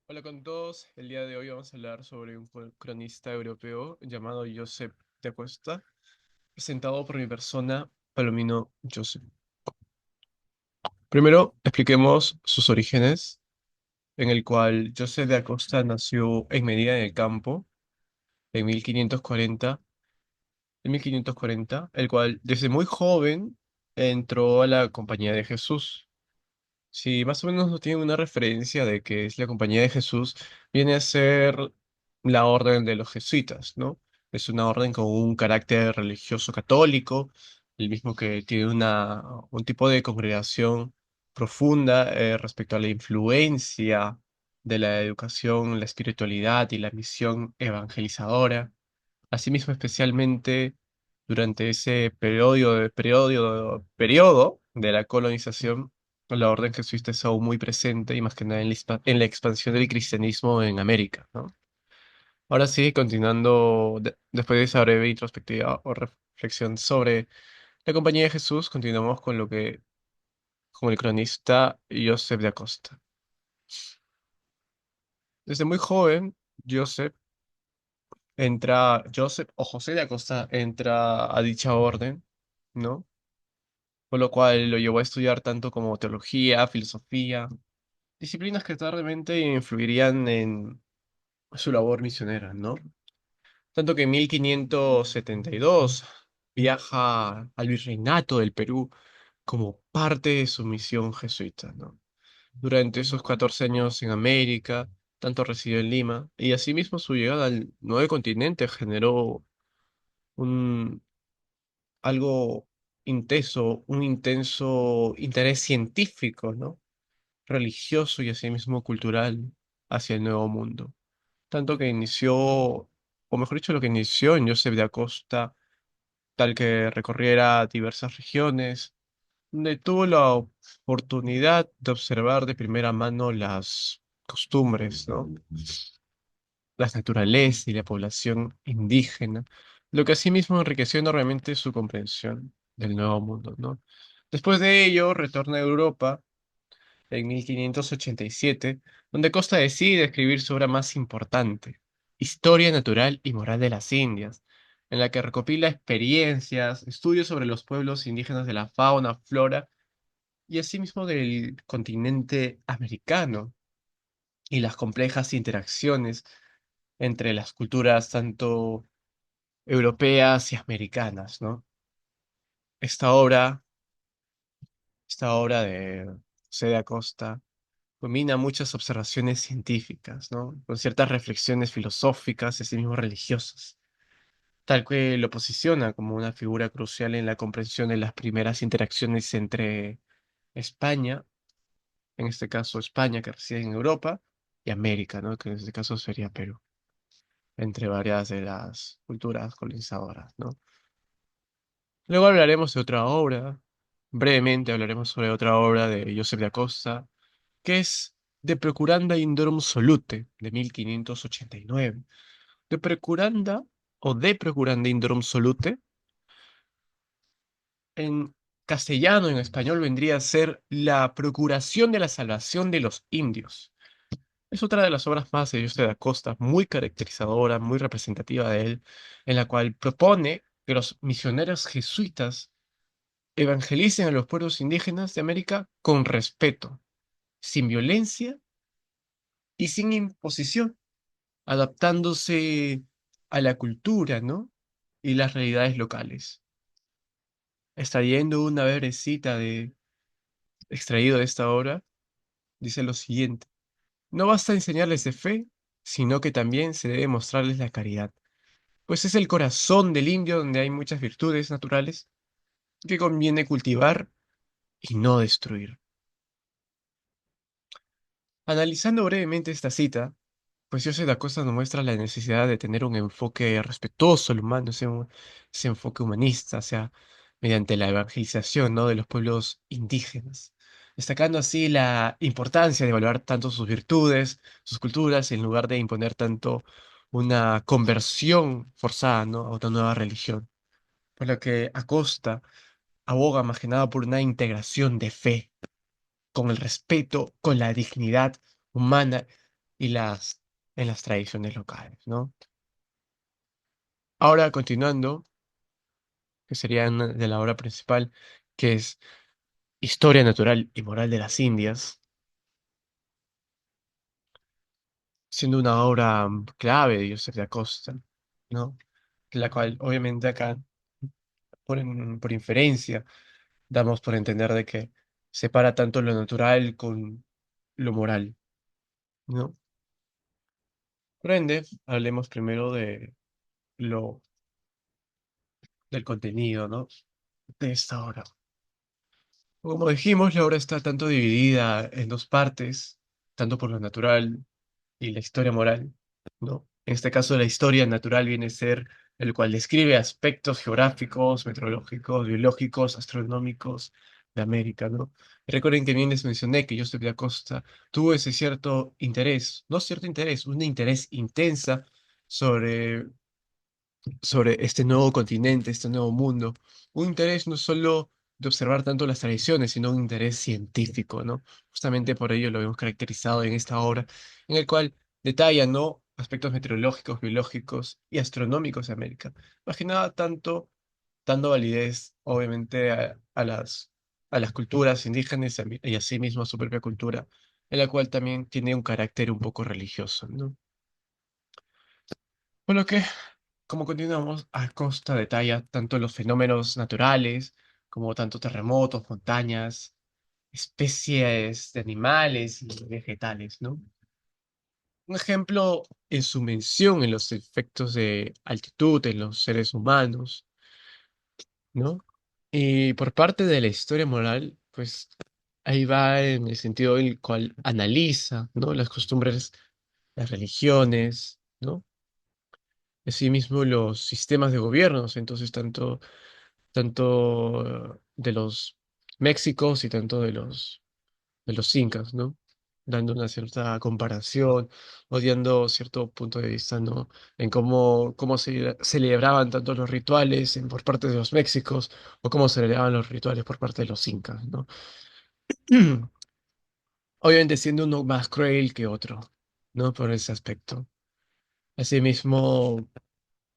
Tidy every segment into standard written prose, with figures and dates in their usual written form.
Hola con todos, el día de hoy vamos a hablar sobre un cronista europeo llamado Josep de Acosta, presentado por mi persona, Palomino Josep. Primero, expliquemos sus orígenes, en el cual Josep de Acosta nació en Medina del Campo en 1540, el cual desde muy joven entró a la Compañía de Jesús. Si más o menos no tienen una referencia de que es la Compañía de Jesús, viene a ser la orden de los jesuitas, ¿no? Es una orden con un carácter religioso católico, el mismo que tiene un tipo de congregación profunda respecto a la influencia de la educación, la espiritualidad y la misión evangelizadora. Asimismo, especialmente durante ese periodo de la colonización, la orden jesuita es aún muy presente y más que nada en la expansión del cristianismo en América, ¿no? Ahora sí, continuando, después de esa breve introspectiva o reflexión sobre la Compañía de Jesús, continuamos con el cronista Joseph de Acosta. Desde muy joven, Joseph Joseph o José de Acosta entra a dicha orden, ¿no? Por lo cual lo llevó a estudiar tanto como teología, filosofía, disciplinas que tardemente influirían en su labor misionera, ¿no? Tanto que en 1572 viaja al virreinato del Perú como parte de su misión jesuita, ¿no? Durante esos 14 años en América, tanto residió en Lima, y asimismo su llegada al nuevo continente generó un, algo intenso, un intenso interés científico, ¿no? Religioso y asimismo cultural hacia el Nuevo Mundo. Tanto que inició, o mejor dicho, lo que inició en Joseph de Acosta, tal que recorriera diversas regiones, donde tuvo la oportunidad de observar de primera mano las costumbres, ¿no? Las naturalezas y la población indígena, lo que asimismo enriqueció enormemente su comprensión del Nuevo Mundo, ¿no? Después de ello, retorna a Europa en 1587, donde Costa decide escribir su obra más importante, Historia Natural y Moral de las Indias, en la que recopila experiencias, estudios sobre los pueblos indígenas de la fauna, flora y asimismo del continente americano y las complejas interacciones entre las culturas tanto europeas y americanas, ¿no? Esta obra, esta obra de José de Acosta combina muchas observaciones científicas, ¿no? Con ciertas reflexiones filosóficas y asimismo religiosas, tal que lo posiciona como una figura crucial en la comprensión de las primeras interacciones entre España, en este caso España que reside en Europa, y América, ¿no? Que en este caso sería Perú, entre varias de las culturas colonizadoras, ¿no? Luego hablaremos de otra obra, brevemente hablaremos sobre otra obra de Joseph de Acosta, que es De Procuranda Indorum Solute, de 1589. De Procuranda o De Procuranda Indorum Solute, en castellano, en español, vendría a ser La Procuración de la Salvación de los Indios. Es otra de las obras más de José de Acosta, muy caracterizadora, muy representativa de él, en la cual propone que los misioneros jesuitas evangelicen a los pueblos indígenas de América con respeto, sin violencia y sin imposición, adaptándose a la cultura, ¿no? Y las realidades locales. Extrayendo una breve cita extraído de esta obra, dice lo siguiente: no basta enseñarles de fe, sino que también se debe mostrarles la caridad, pues es el corazón del indio donde hay muchas virtudes naturales que conviene cultivar y no destruir. Analizando brevemente esta cita, pues José da Costa nos muestra la necesidad de tener un enfoque respetuoso al humano, ese enfoque humanista, o sea, mediante la evangelización, ¿no? de los pueblos indígenas, destacando así la importancia de evaluar tanto sus virtudes, sus culturas, en lugar de imponer tanto una conversión forzada, ¿no? a otra nueva religión. Por lo que Acosta aboga más que nada por una integración de fe, con el respeto, con la dignidad humana y en las tradiciones locales, ¿no? Ahora, continuando, que sería una de la obra principal, que es Historia Natural y Moral de las Indias, siendo una obra clave de Joseph de Acosta, ¿no? La cual, obviamente, acá, por inferencia, damos por entender de que separa tanto lo natural con lo moral, ¿no? Por ende, hablemos primero lo, del contenido, ¿no? De esta obra. Como dijimos, la obra está tanto dividida en dos partes, tanto por lo natural y la historia moral, ¿no? En este caso, la historia natural viene a ser el cual describe aspectos geográficos, meteorológicos, biológicos, astronómicos de América, ¿no? Recuerden que bien les mencioné que Joseph de Acosta tuvo ese cierto interés, no cierto interés, un interés intensa sobre este nuevo continente, este nuevo mundo. Un interés no solo de observar tanto las tradiciones, sino un interés científico, ¿no? Justamente por ello lo hemos caracterizado en esta obra, en el cual detalla, ¿no? Aspectos meteorológicos, biológicos y astronómicos de América. Más que nada, tanto dando validez, obviamente, a las culturas indígenas y asimismo a su propia cultura, en la cual también tiene un carácter un poco religioso, ¿no? Por lo que como continuamos, Acosta detalla tanto los fenómenos naturales como tanto terremotos, montañas, especies de animales y vegetales, ¿no? Un ejemplo en su mención en los efectos de altitud en los seres humanos, ¿no? Y por parte de la historia moral, pues ahí va en el sentido en el cual analiza, ¿no? Las costumbres, las religiones, ¿no? Asimismo, los sistemas de gobiernos, entonces tanto de los Méxicos y tanto de los incas, ¿no? Dando una cierta comparación, odiando cierto punto de vista, ¿no? En cómo se celebraban tanto los rituales por parte de los Méxicos o cómo se celebraban los rituales por parte de los incas, ¿no? Obviamente siendo uno más cruel que otro, ¿no? Por ese aspecto. Asimismo,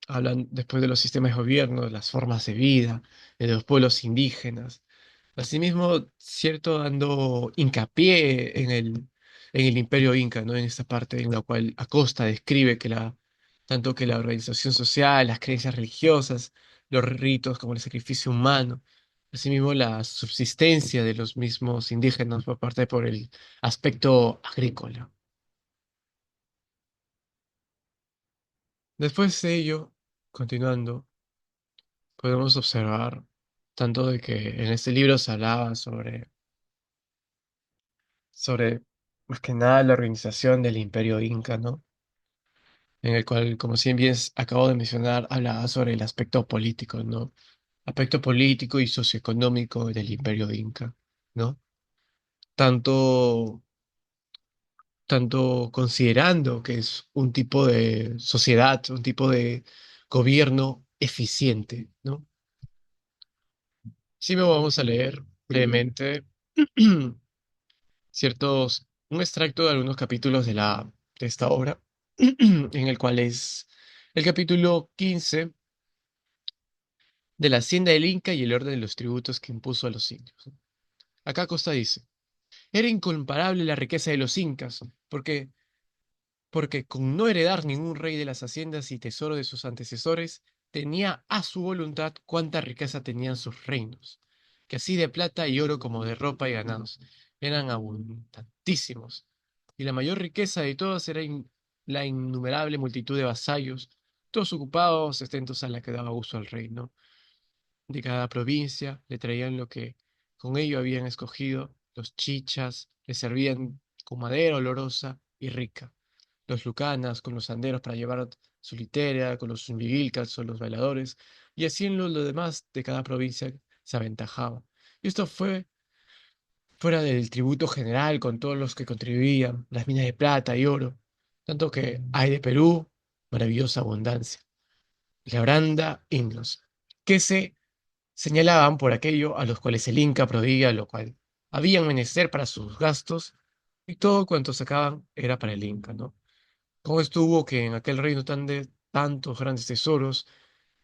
hablan después de los sistemas de gobierno, de las formas de vida, de los pueblos indígenas. Asimismo, cierto, dando hincapié en el Imperio Inca, ¿no? En esta parte en la cual Acosta describe que tanto que la organización social, las creencias religiosas, los ritos como el sacrificio humano, asimismo la subsistencia de los mismos indígenas por parte por el aspecto agrícola. Después de ello, continuando, podemos observar tanto de que en este libro se hablaba sobre más que nada la organización del Imperio Inca, ¿no? En el cual, como si bien acabo de mencionar, hablaba sobre el aspecto político, ¿no? Aspecto político y socioeconómico del Imperio Inca, ¿no? Tanto, tanto considerando que es un tipo de sociedad, un tipo de gobierno eficiente, ¿no? Sí, me vamos a leer brevemente un extracto de algunos capítulos de esta obra, en el cual es el capítulo 15 de la Hacienda del Inca y el orden de los tributos que impuso a los indios. Acá Costa dice, era incomparable la riqueza de los incas, porque con no heredar ningún rey de las haciendas y tesoro de sus antecesores, tenía a su voluntad cuánta riqueza tenían sus reinos, que así de plata y oro como de ropa y ganados eran abundantísimos, y la mayor riqueza de todas era la innumerable multitud de vasallos, todos ocupados, atentos a la que daba uso al reino. De cada provincia le traían lo que con ello habían escogido, los chichas le servían con madera olorosa y rica, los lucanas con los anderos para llevar su litera, con los zumbivilcas o los bailadores, y así en lo demás de cada provincia se aventajaba. Y esto fue fuera del tributo general con todos los que contribuían, las minas de plata y oro, tanto que hay de Perú maravillosa abundancia, y la branda indios, que se señalaban por aquello a los cuales el Inca proveía, lo cual habían menester para sus gastos, y todo cuanto sacaban era para el Inca, ¿no? ¿Cómo estuvo que en aquel reino tan de tantos grandes tesoros,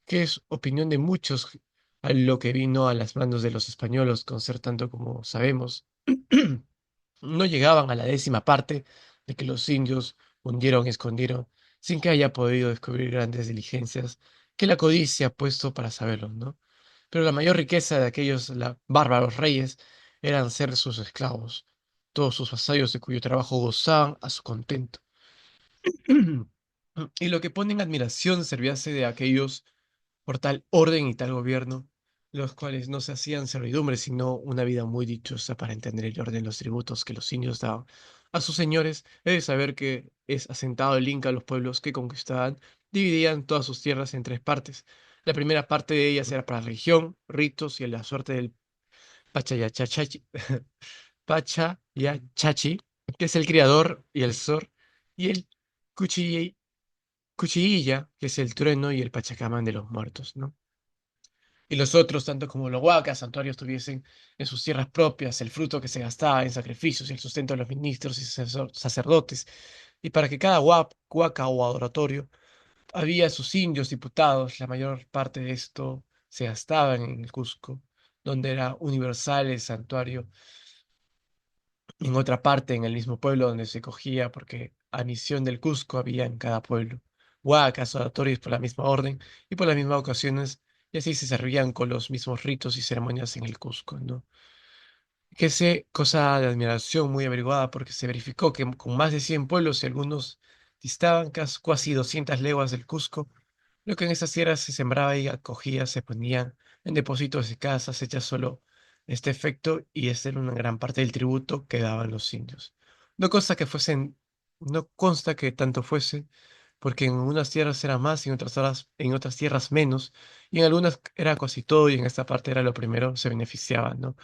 que es opinión de muchos a lo que vino a las manos de los españoles con ser tanto como sabemos, no llegaban a la décima parte de que los indios hundieron y escondieron, sin que haya podido descubrir grandes diligencias que la codicia ha puesto para saberlo, ¿no? Pero la mayor riqueza de aquellos bárbaros reyes eran ser sus esclavos, todos sus vasallos de cuyo trabajo gozaban a su contento. Y lo que pone en admiración servíase de aquellos por tal orden y tal gobierno, los cuales no se hacían servidumbre, sino una vida muy dichosa para entender el orden de los tributos que los indios daban a sus señores. He de saber que es asentado el Inca a los pueblos que conquistaban, dividían todas sus tierras en tres partes. La primera parte de ellas era para religión, ritos y la suerte del Pachayachachi, Pachayachachi, que es el criador y el sor, y el Cuchilla, Cuchilla, que es el trueno y el Pachacamán de los muertos, ¿no? Y los otros, tanto como los huacas, santuarios, tuviesen en sus tierras propias el fruto que se gastaba en sacrificios y el sustento de los ministros y sacerdotes. Y para que cada huaca o adoratorio había sus indios diputados, la mayor parte de esto se gastaba en el Cusco, donde era universal el santuario, en otra parte, en el mismo pueblo donde se cogía, porque a misión del Cusco había en cada pueblo huacas, oratorios por la misma orden y por las mismas ocasiones, y así se servían con los mismos ritos y ceremonias en el Cusco, ¿no? Que sé, cosa de admiración muy averiguada, porque se verificó que con más de 100 pueblos y algunos distaban casi 200 leguas del Cusco, lo que en esas tierras se sembraba y acogía se ponían en depósitos y casas hechas solo este efecto, y esta era una gran parte del tributo que daban los indios. No consta que fuesen, no consta que tanto fuese, porque en unas tierras era más y en otras tierras menos, y en algunas era casi todo, y en esta parte era lo primero, se beneficiaban, ¿no?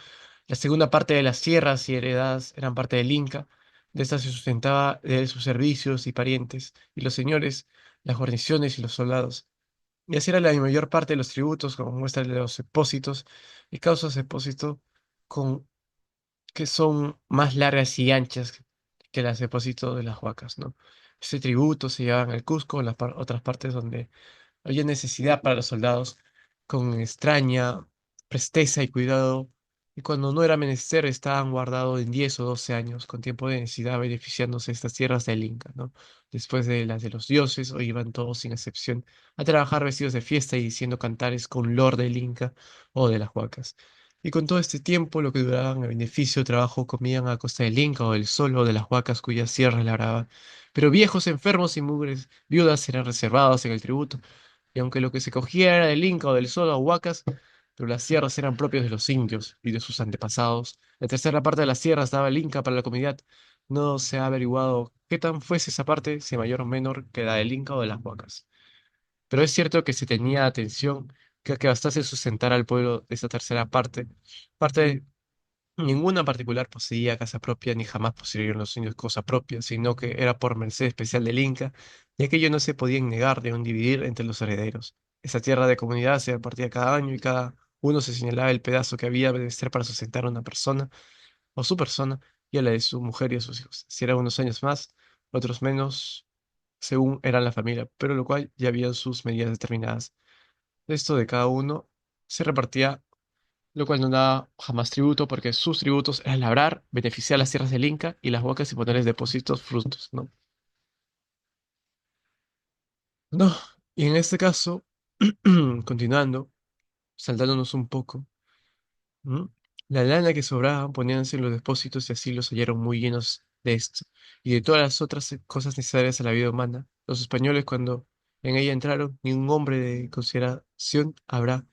La segunda parte de las tierras y heredadas eran parte del Inca. De esta se sustentaba de sus servicios y parientes, y los señores, las guarniciones y los soldados. Y así era la mayor parte de los tributos, como muestra de los depósitos y causas de depósito, con, que son más largas y anchas que las depósitos de las huacas, ¿no? Ese tributo se llevaban al Cusco, en las otras partes donde había necesidad para los soldados, con extraña presteza y cuidado, y cuando no era menester estaban guardados en 10 o 12 años, con tiempo de necesidad, beneficiándose estas tierras del Inca, ¿no? Después de las de los dioses, o iban todos sin excepción a trabajar vestidos de fiesta y diciendo cantares con lord del Inca o de las huacas. Y con todo este tiempo, lo que duraban a beneficio de trabajo, comían a costa del Inca o del sol o de las huacas cuyas tierras labraban. Pero viejos, enfermos y mugres viudas eran reservados en el tributo, y aunque lo que se cogía era del Inca o del Soda o Huacas, pero las sierras eran propias de los indios y de sus antepasados. La tercera parte de las sierras daba el Inca para la comunidad. No se ha averiguado qué tan fuese esa parte, si mayor o menor que la del Inca o de las Huacas. Pero es cierto que se tenía atención que bastase sustentar al pueblo de esa tercera parte. Parte Ninguna particular poseía casa propia, ni jamás poseyeron los indios cosa propia, sino que era por merced especial del Inca, y aquello no se podía negar de un dividir entre los herederos. Esa tierra de comunidad se repartía cada año y cada uno se señalaba el pedazo que había de ser para sustentar a una persona o su persona y a la de su mujer y a sus hijos. Si eran unos años más, otros menos, según eran la familia, pero lo cual ya había sus medidas determinadas. Esto de cada uno se repartía, lo cual no daba jamás tributo, porque sus tributos eran labrar, beneficiar las tierras del Inca y las huacas y ponerles depósitos frutos, ¿no? No, y en este caso, continuando, saltándonos un poco, ¿m? La lana que sobraba poníanse en los depósitos y así los hallaron muy llenos de esto y de todas las otras cosas necesarias a la vida humana. Los españoles, cuando en ella entraron, ningún hombre de consideración habrá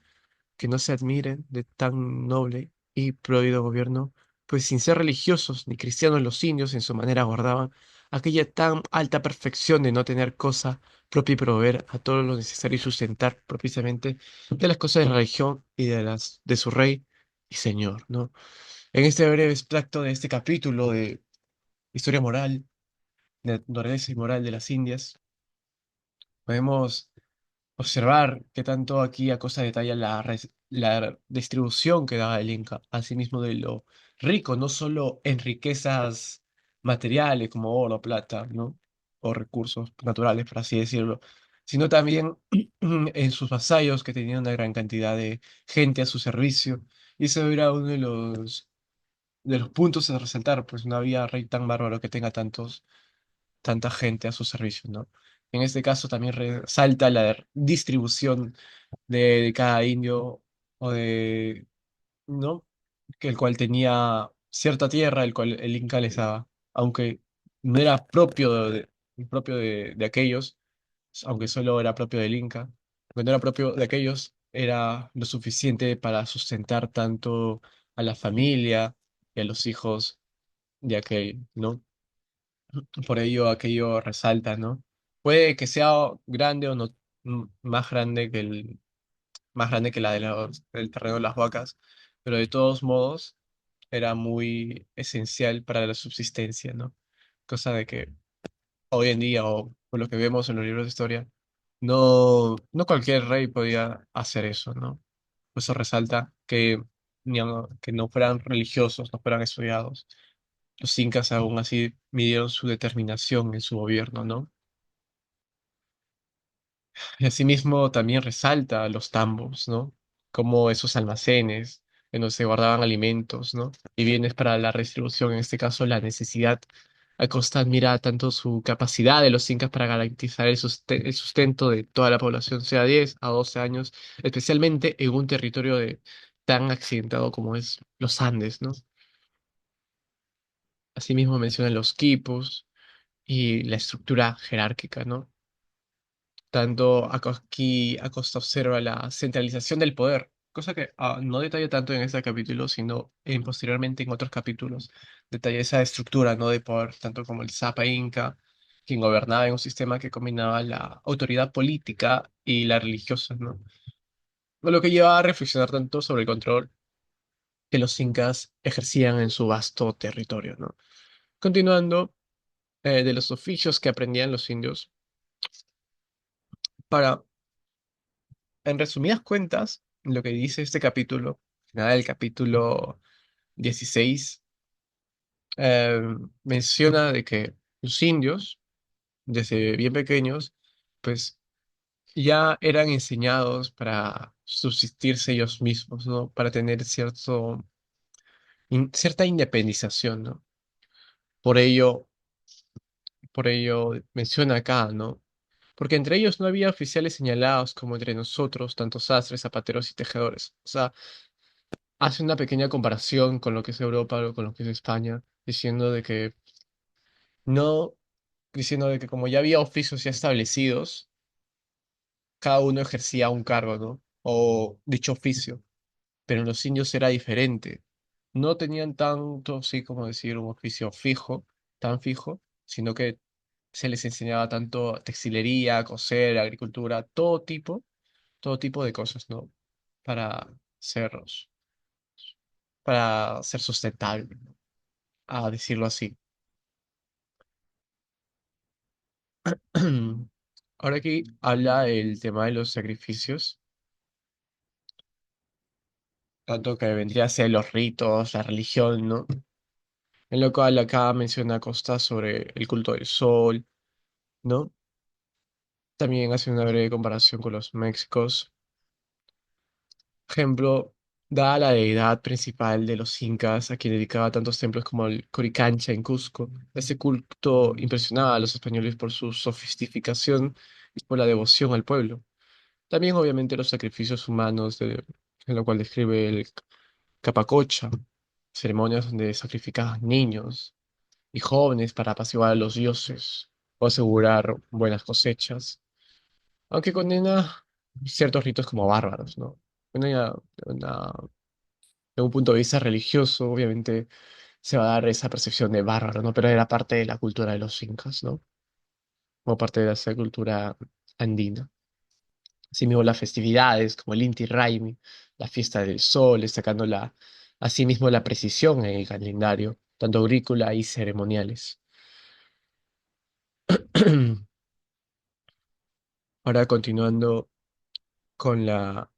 que no se admiren de tan noble y prohibido gobierno, pues sin ser religiosos ni cristianos los indios en su manera guardaban aquella tan alta perfección de no tener cosa propia y proveer a todo lo necesario y sustentar propiamente de las cosas de la religión y de las de su rey y señor, ¿no? En este breve extracto de este capítulo de historia moral, de naturaleza y moral de las Indias, podemos observar que tanto aquí Acosta detalla la distribución que daba el Inca, asimismo de lo rico, no solo en riquezas materiales como oro, plata, ¿no? O recursos naturales, por así decirlo, sino también en sus vasallos que tenían una gran cantidad de gente a su servicio. Y ese era uno de los puntos a resaltar, pues no había rey tan bárbaro que tenga tanta gente a su servicio, ¿no? En este caso también resalta la distribución de cada indio o de, ¿no? Que el cual tenía cierta tierra, el cual el Inca les daba, aunque no era propio de aquellos, aunque solo era propio del Inca, aunque no era propio de aquellos, era lo suficiente para sustentar tanto a la familia y a los hijos de aquel, ¿no? Por ello aquello resalta, ¿no? Puede que sea grande o no más grande que más grande que la del terreno de las vacas, pero de todos modos era muy esencial para la subsistencia, ¿no? Cosa de que hoy en día, o por lo que vemos en los libros de historia, no cualquier rey podía hacer eso, ¿no? Por eso resalta que no fueran religiosos, no fueran estudiados. Los incas aún así midieron su determinación en su gobierno, ¿no? Y asimismo también resalta los tambos, ¿no? Como esos almacenes en donde se guardaban alimentos, ¿no? Y bienes para la redistribución, en este caso la necesidad. Acosta admira tanto su capacidad de los incas para garantizar el sustento de toda la población, sea 10 a 12 años, especialmente en un territorio tan accidentado como es los Andes, ¿no? Asimismo menciona los quipos y la estructura jerárquica, ¿no? Tanto aquí Acosta observa la centralización del poder, cosa que no detalla tanto en este capítulo, sino posteriormente en otros capítulos. Detalla esa estructura, ¿no? De poder, tanto como el Zapa Inca, quien gobernaba en un sistema que combinaba la autoridad política y la religiosa, ¿no? Lo que lleva a reflexionar tanto sobre el control que los incas ejercían en su vasto territorio, ¿no? Continuando, de los oficios que aprendían los indios para en resumidas cuentas, lo que dice este capítulo, nada del capítulo 16, eh, menciona de que los indios, desde bien pequeños, pues ya eran enseñados para subsistirse ellos mismos, ¿no? Para tener cierta independización, ¿no? Por ello, por ello menciona acá, ¿no? Porque entre ellos no había oficiales señalados como entre nosotros, tanto sastres, zapateros y tejedores. O sea, hace una pequeña comparación con lo que es Europa o con lo que es España, diciendo de que no, diciendo de que como ya había oficios ya establecidos, cada uno ejercía un cargo, ¿no? O dicho oficio, pero en los indios era diferente. No tenían tanto, sí, como decir, un oficio fijo, tan fijo, sino que se les enseñaba tanto textilería, coser, agricultura, todo tipo de cosas, ¿no? Para ser, para ser sustentable, ¿no? A decirlo así. Ahora aquí habla el tema de los sacrificios, tanto que vendría a ser los ritos, la religión, ¿no? En lo cual acá menciona Costa sobre el culto del sol, ¿no? También hace una breve comparación con los Méxicos. Ejemplo, da la deidad principal de los incas, a quien dedicaba tantos templos como el Coricancha en Cusco. Ese culto impresionaba a los españoles por su sofisticación y por la devoción al pueblo. También, obviamente, los sacrificios humanos, en lo cual describe el Capacocha, ceremonias donde sacrificaban niños y jóvenes para apaciguar a los dioses o asegurar buenas cosechas, aunque condena ciertos ritos como bárbaros, ¿no? Una, una- de un punto de vista religioso, obviamente, se va a dar esa percepción de bárbaro, ¿no? Pero era parte de la cultura de los incas, ¿no? O parte de esa cultura andina. Asimismo, las festividades como el Inti Raymi, la fiesta del sol, destacando asimismo la precisión en el calendario, tanto agrícola y ceremoniales. Ahora continuando con la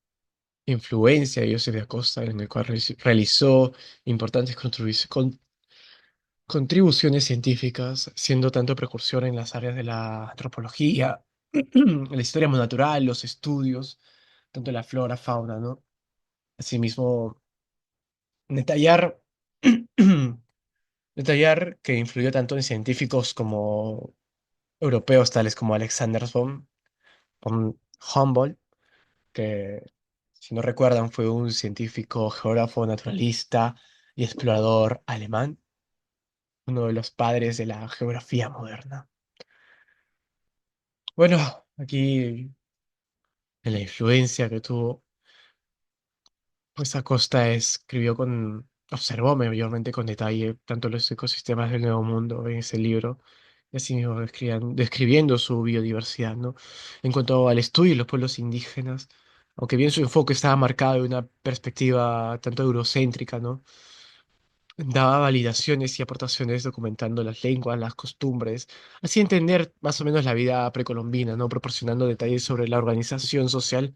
influencia de Joseph de Acosta, en el cual realizó importantes contribuciones científicas, siendo tanto precursor en las áreas de la antropología, la historia natural, los estudios, tanto la flora, fauna, ¿no? Asimismo, detallar, detallar que influyó tanto en científicos como europeos, tales como Alexander von Humboldt, que, si no recuerdan, fue un científico, geógrafo, naturalista y explorador alemán, uno de los padres de la geografía moderna. Bueno, aquí en la influencia que tuvo, pues Acosta escribió observó mayormente con detalle tanto los ecosistemas del Nuevo Mundo en ese libro, y así mismo describiendo su biodiversidad, ¿no? En cuanto al estudio de los pueblos indígenas, aunque bien su enfoque estaba marcado en una perspectiva tanto eurocéntrica, ¿no? Daba validaciones y aportaciones documentando las lenguas, las costumbres, así entender más o menos la vida precolombina, ¿no? Proporcionando detalles sobre la organización social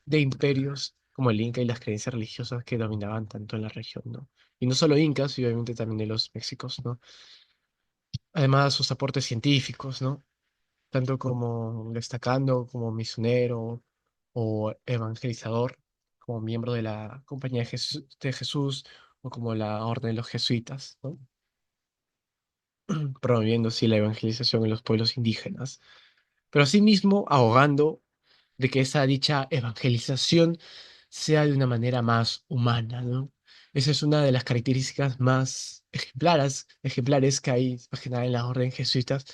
de imperios como el Inca y las creencias religiosas que dominaban tanto en la región, ¿no? Y no solo incas, y obviamente también de los méxicos, ¿no? Además, sus aportes científicos, ¿no? Tanto como destacando como misionero o evangelizador, como miembro de la Compañía de Jesús o como la Orden de los Jesuitas, ¿no? Promoviendo así la evangelización en los pueblos indígenas, pero asimismo abogando de que esa dicha evangelización sea de una manera más humana, ¿no? Esa es una de las características más ejemplares que hay más que nada en la orden jesuitas,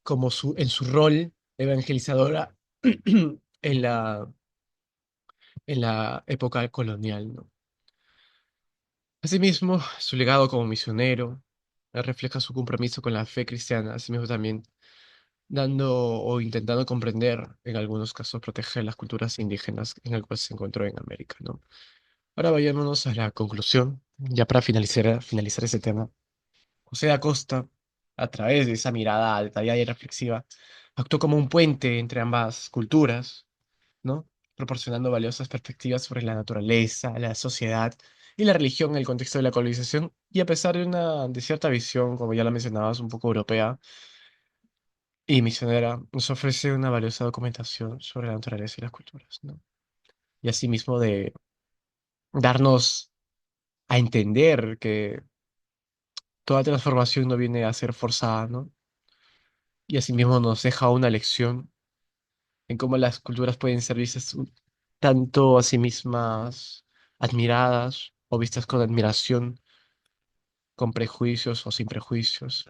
como en su rol evangelizadora en en la época colonial, ¿no? Asimismo, su legado como misionero refleja su compromiso con la fe cristiana, asimismo también dando o intentando comprender, en algunos casos, proteger las culturas indígenas en el cual se encontró en América, ¿no? Ahora vayámonos a la conclusión, ya para finalizar ese tema. José da Costa, a través de esa mirada detallada y reflexiva, actuó como un puente entre ambas culturas, ¿no? Proporcionando valiosas perspectivas sobre la naturaleza, la sociedad y la religión en el contexto de la colonización, y a pesar de cierta visión, como ya la mencionabas, un poco europea, y Misionera nos ofrece una valiosa documentación sobre la naturaleza y las culturas, ¿no? Y asimismo de darnos a entender que toda transformación no viene a ser forzada, ¿no? Y asimismo nos deja una lección en cómo las culturas pueden ser vistas tanto a sí mismas admiradas o vistas con admiración, con prejuicios o sin prejuicios.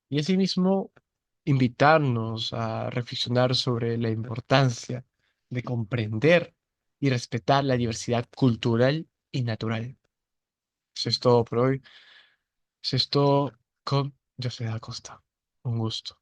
Y asimismo, invitarnos a reflexionar sobre la importancia de comprender y respetar la diversidad cultural y natural. Eso es todo por hoy. Eso es todo con José Acosta. Un gusto.